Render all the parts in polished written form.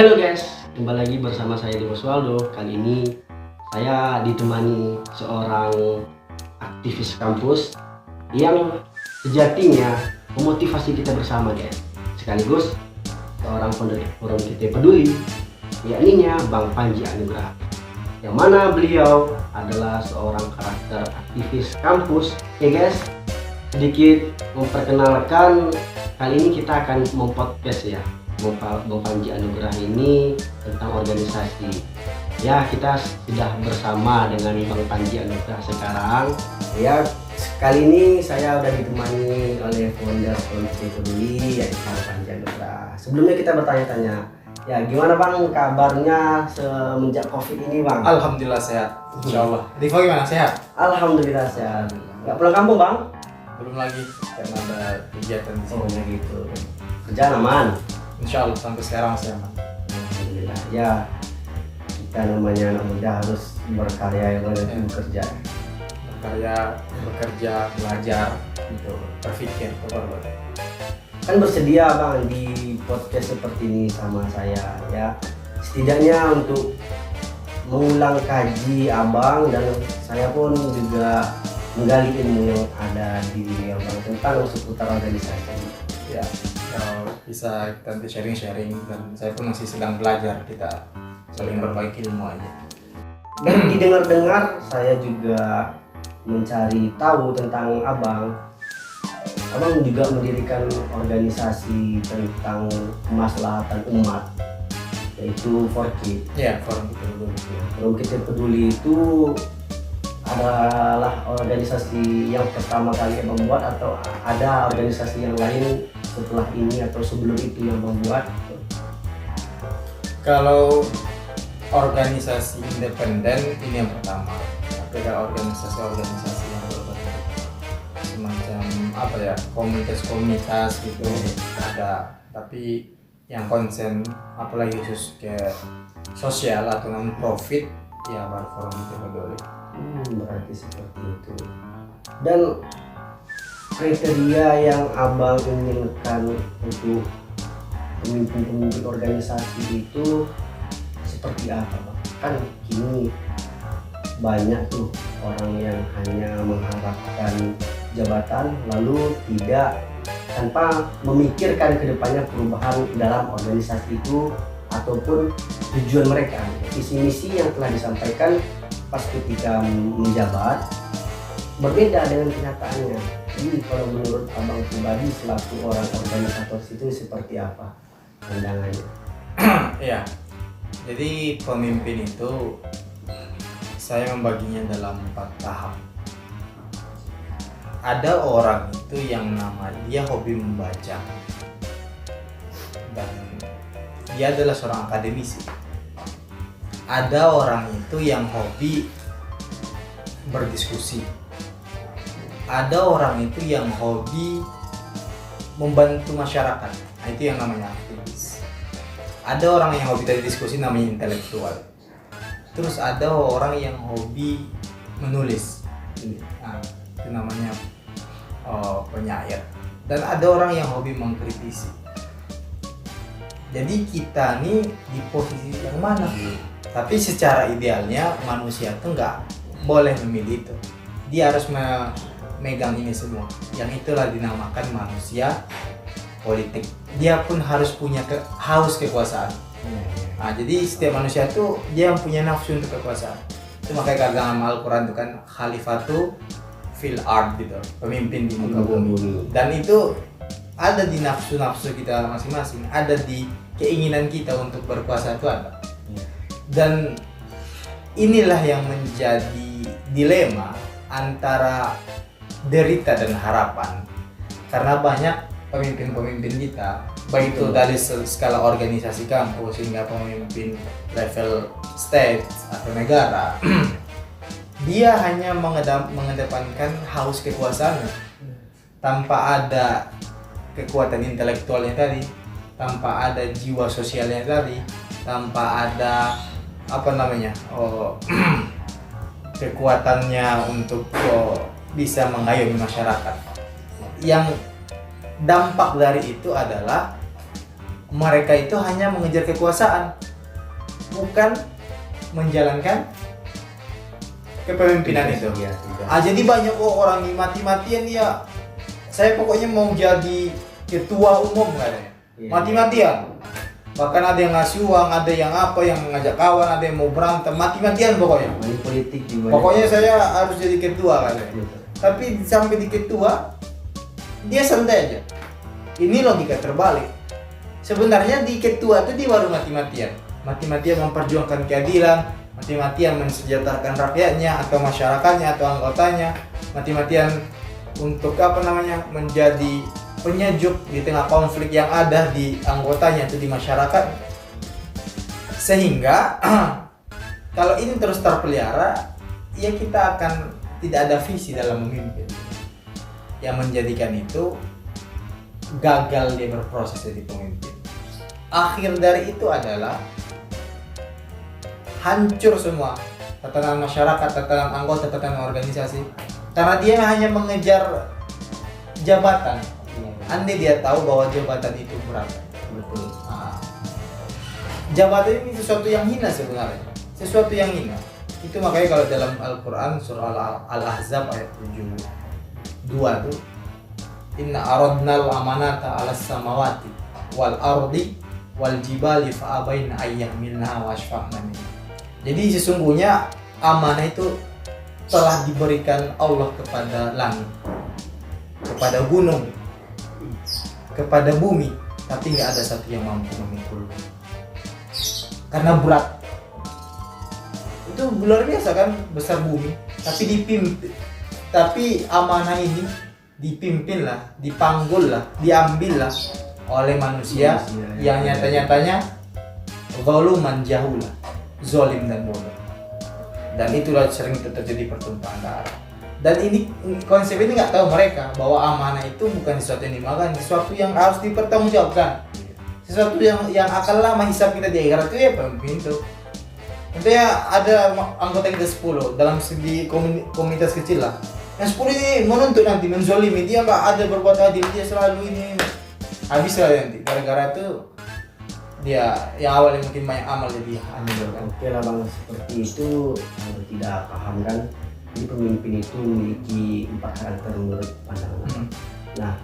Halo guys, kembali lagi bersama saya Di Oswaldo. Kali ini saya ditemani seorang aktivis kampus yang sejatinya memotivasi kita bersama guys. Sekaligus seorang founder forum Kita Peduli, yakninya Bang Panji Anugrah. Yang mana beliau adalah seorang karakter aktivis kampus. Oke guys, sedikit memperkenalkan, kali ini kita akan mempodcast ya. Bang Panji Anugrah ini tentang organisasi. Ya, kita sudah bersama dengan Bang Panji Anugrah sekarang. Ya, kali ini saya udah ditemani oleh founder Kita Peduli, yaitu Bang Panji Anugrah. Sebelumnya kita bertanya-tanya, ya gimana Bang kabarnya semenjak Covid ini Bang? Alhamdulillah sehat, insyaallah. Rivo gimana, sehat? Alhamdulillah sehat. Nggak pulang kampung Bang? Belum lagi, karena ada kegiatan di Oh sini. gitu. Kerjaan aman? Insyaallah sampai sekarang saya aman. Alhamdulillah. Ya, kita namanya anak muda harus berkarya yang bekerja. Berkarya, bekerja, belajar, gitu, berpikir, berbuat. Kan bersedia Bang di podcast seperti ini sama saya ya, setidaknya untuk mengulang kaji Abang, dan saya pun juga menggali ilmu yang ada di diri Abang tentang seputar organisasi Ya, kalau bisa kita nanti sharing-sharing, dan saya pun masih sedang belajar, kita saling berbagi ilmu aja. dan didengar-dengar saya juga mencari tahu tentang Abang juga mendirikan organisasi tentang kemaslahatan umat, yaitu Forkit. Ya, forum kita dulu. Forum Kita Peduli itu adalah organisasi yang pertama kali yang membuat, atau ada organisasi yang lain setelah ini atau sebelum itu yang membuat? Kalau organisasi independen ini yang pertama, tapi ada organisasi yang berbentuk semacam apa ya, komunitas gitu ada, tapi yang konsen apalagi khusus ke sosial atau non profit ya baru forum Kita Peduli. Berarti seperti itu. Dan kriteria yang Abang inginkan untuk pemimpin-pemimpin organisasi itu seperti apa Bang? Kan kini banyak tuh orang yang hanya mengharapkan jabatan lalu tidak, tanpa memikirkan kedepannya perubahan dalam organisasi itu ataupun tujuan mereka, visi misi yang telah disampaikan pas ketika menjabat berbeda dengan kenyataannya. Jadi kalau menurut Abang pribadi selaku orang organisator itu seperti apa pandangannya? Ya, jadi pemimpin itu saya membaginya dalam 4 tahap. Ada orang itu yang dia hobi membaca dan dia adalah seorang akademisi. Ada orang itu yang hobi berdiskusi. Ada orang itu yang hobi membantu masyarakat. Nah, itu yang namanya aktivis. Ada orang yang hobi tadi diskusi, namanya intelektual. Terus ada orang yang hobi menulis. Nah, itu namanya penyair. Dan ada orang yang hobi mengkritisi. Jadi kita nih di posisi yang mana? Tapi secara idealnya manusia tuh nggak boleh memilih itu. Dia harus memegang ini semua. Yang itulah dinamakan manusia politik. Dia pun harus punya haus kekuasaan. Nah, jadi setiap manusia tuh dia yang punya nafsu untuk kekuasaan. Itu makanya agama Al-Quran itu kan khalifatu fil ard gitu, pemimpin di muka bumi. Dan itu ada di nafsu-nafsu kita masing-masing, ada di keinginan kita untuk berkuasa itu ada. Dan inilah yang menjadi dilema antara derita dan harapan, karena banyak pemimpin-pemimpin kita, baik itu dari skala organisasi kampus hingga pemimpin level state atau negara, dia hanya mengedepankan haus kekuasaannya tanpa ada kekuatan intelektualnya tadi, tanpa ada jiwa sosialnya tadi, tanpa ada kekuatannya untuk bisa mengayomi masyarakat. Yang dampak dari itu adalah mereka itu hanya mengejar kekuasaan, bukan menjalankan kepemimpinan itu. Iya, tidak. Jadi banyak orang nih mati-matian dia, saya pokoknya mau jadi ketua umum katanya. Iya. Mati-matian. Bahkan ada yang ngasih uang, ada yang apa, yang mengajak kawan, ada yang mau berantem, mati-matian pokoknya. Money politik juga. Pokoknya saya harus jadi ketua katanya. Betul. Tapi sampai di ketua dia santai aja. Ini logika terbalik. Sebenarnya di ketua itu dia baru mati-matian. Mati-matian memperjuangkan keadilan, mati-matian mensejahterakan rakyatnya atau masyarakatnya atau anggotanya, mati-matian untuk menjadi penyejuk di tengah konflik yang ada di anggotanya itu di masyarakat. Sehingga kalau ini terus terpelihara, ya kita akan tidak ada visi dalam memimpin. Yang menjadikan itu gagal dia berproses jadi pemimpin. Akhir dari itu adalah hancur semua tatanan masyarakat, tatanan anggota, tatanan organisasi, karena dia hanya mengejar jabatan. Andai dia tahu bahwa jabatan itu berat. Betul. Jabatan ini sesuatu yang hina sebenarnya, sesuatu yang hina. Itu makanya kalau dalam Al-Quran surah Al-Ahzab ayat 72 tuh, inna aradnal amanata 'alas samawati wal ardi wal jibali fa'abaina ayyahmilnaha wa ashfaqna minha. Jadi sesungguhnya amanah itu telah diberikan Allah kepada langit, kepada gunung, kepada bumi, tapi nggak ada satu yang mampu memikul karena berat. Itu luar biasa kan, besar bumi, tapi amanah ini dipimpinlah, dipanggullah, diambillah oleh manusia yang nyata-nyatanya zaluman jahula, zalim dan bodoh. Dan itulah sering terjadi pertumpahan darah. Dan ini konsep ini nggak tahu mereka bahwa amanah itu bukan sesuatu yang dimakan, sesuatu yang harus dipertanggungjawabkan, sesuatu yang akan lama hisab kita di akhirat itu ya pemimpin itu. Contohnya ada anggota kita 10 dalam segi komunitas kecil lah. Yang 10 ini menuntut nanti menzolimi, dia nggak ada berbuat adil, dia selalu ini habis lah nanti. Gara-gara itu dia yang awalnya mungkin banyak amal jadi hancur kan. Oke lah bang, seperti itu kalau tidak paham kan. Jadi pemimpin itu memiliki 4 karakter menurut pandangan. Nah,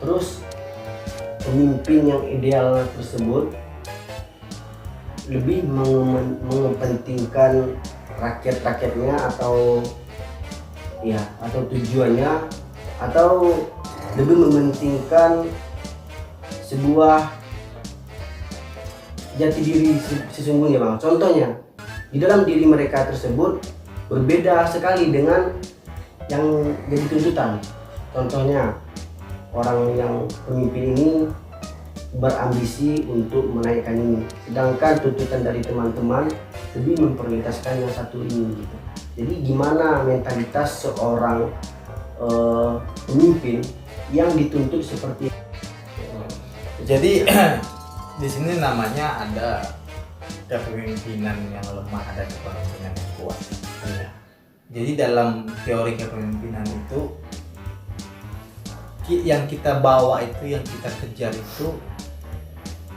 terus pemimpin yang ideal tersebut lebih mengepentingkan rakyat-rakyatnya atau tujuannya, atau lebih mementingkan sebuah jati diri sesungguhnya bang. Contohnya di dalam diri mereka tersebut berbeda sekali dengan yang jadi tuntutan. Contohnya orang yang pemimpin ini berambisi untuk menaikkan ini, sedangkan tuntutan dari teman-teman lebih memprioritaskan yang satu ini gitu. Jadi gimana mentalitas seorang pemimpin yang dituntut seperti Jadi di sini namanya ada kepemimpinan yang lemah, ada kepemimpinan yang kuat. ya, Jadi dalam teori kepemimpinan itu yang kita bawa itu, yang kita kejar itu,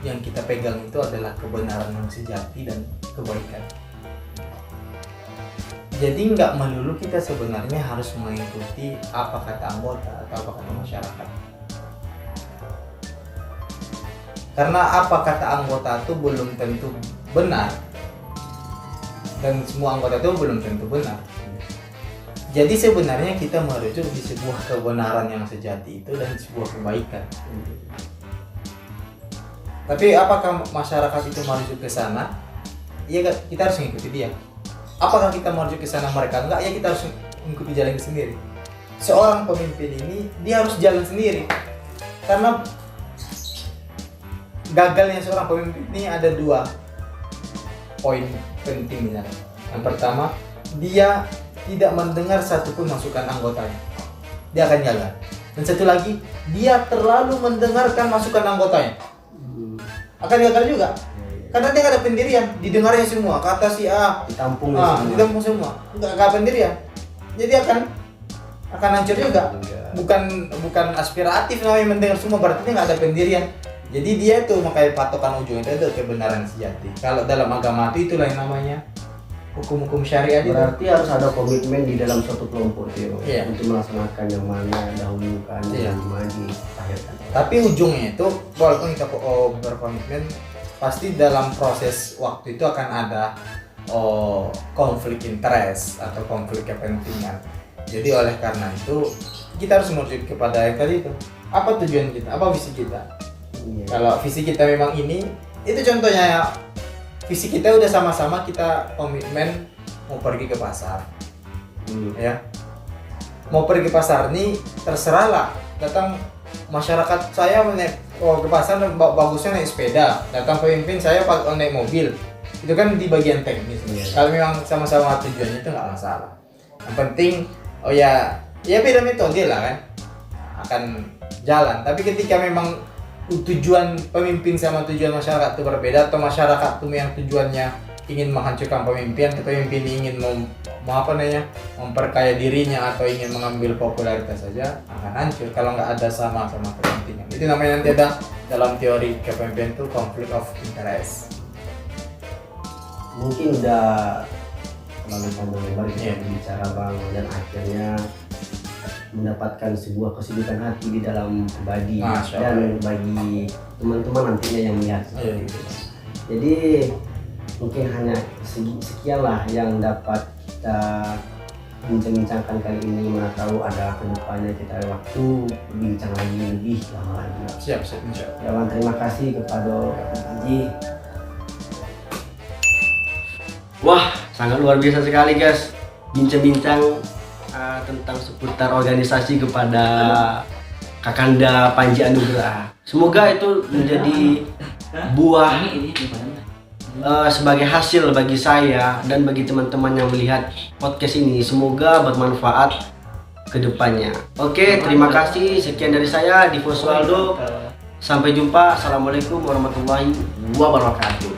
yang kita pegang itu adalah kebenaran yang sejati dan kebaikan. Jadi nggak melulu kita sebenarnya harus mengikuti apa kata anggota atau apa kata masyarakat. Karena apa kata anggota itu belum tentu benar, dan semua anggota itu belum tentu benar. Jadi sebenarnya kita merujuk di sebuah kebenaran yang sejati itu dan sebuah kebaikan. Tapi apakah masyarakat itu merujuk ke sana? Iya, kita harus mengikuti dia. Apakah kita merujuk ke sana, mereka enggak? Ya kita harus mengikuti jalan sendiri. Seorang pemimpin ini dia harus jalan sendiri. Karena gagalnya seorang pemimpin ini ada 2 poin penting misalnya. Yang pertama, dia tidak mendengar satupun masukan anggotanya. Dia akan gagal. Dan satu lagi, dia terlalu mendengarkan masukan anggotanya. Akan gagal juga. Karena dia nggak ada pendirian, didengarnya semua, kata si A ditampung semua, nggak pendirian. Jadi akan hancur juga. Bukan aspiratif namanya mendengar semua, berarti dia nggak ada pendirian. Jadi dia tuh makanya patokan ujungnya itu kebenaran sejati. Kalau dalam agama itu itulah yang namanya hukum-hukum syariat itu. Berarti harus ada komitmen di dalam suatu kelompok itu Iya. untuk melaksanakan yang mana dahulukan, Iya. yang mana diakhirkan. Tapi ujungnya itu walaupun kita berkomitmen, pasti dalam proses waktu itu akan ada konflik interest atau konflik kepentingan. Jadi oleh karena itu kita harus merujuk kepada yang tadi itu. Apa tujuan kita? Apa visi kita? Iya. Kalau visi kita memang ini, itu contohnya ya. Visi kita udah sama-sama kita komitmen mau pergi ke pasar, ya. Mau pergi ke pasar nih terserah lah. Datang masyarakat saya naik ke pasar bagusnya naik sepeda. Datang pemimpin saya naik mobil. Itu kan di bagian teknis. Iya. Kalau memang sama-sama tujuannya itu nggak masalah. Yang penting ya beda metode lah kan akan jalan. Tapi ketika memang tujuan pemimpin sama tujuan masyarakat itu berbeda, atau masyarakat itu yang tujuannya ingin menghancurkan pemimpin, atau pemimpin ingin memperkaya dirinya atau ingin mengambil popularitas saja, akan hancur kalau nggak ada sama-sama kepentingan. Itu namanya nanti ada dalam teori kepemimpinan itu conflict of interest. Mungkin udah terlalu panjang lebar kita Iya. bicara Bang, dan akhirnya mendapatkan sebuah kesulitan hati di dalam pribadi Masya dan Allah. bagi teman-teman nantinya yang melihat seperti Iya. itu. Jadi mungkin hanya sekian lah yang dapat kita bincang-bincangkan kali ini. Mana tahu ada kedepannya kita ada waktu berbincang lagi lebih lama lagi. Siap, insya Allah. Ya Bang, terima kasih kepada Haji. Wah, sangat luar biasa sekali guys bincang-bincang tentang seputar organisasi kepada Kakanda Panji Anugrah. Semoga itu menjadi buah sebagai hasil bagi saya dan bagi teman-teman yang melihat podcast ini. Semoga bermanfaat ke depannya. Oke, terima kasih. Sekian dari saya, Divo Swaldo. Sampai jumpa. Assalamualaikum warahmatullahi wabarakatuh.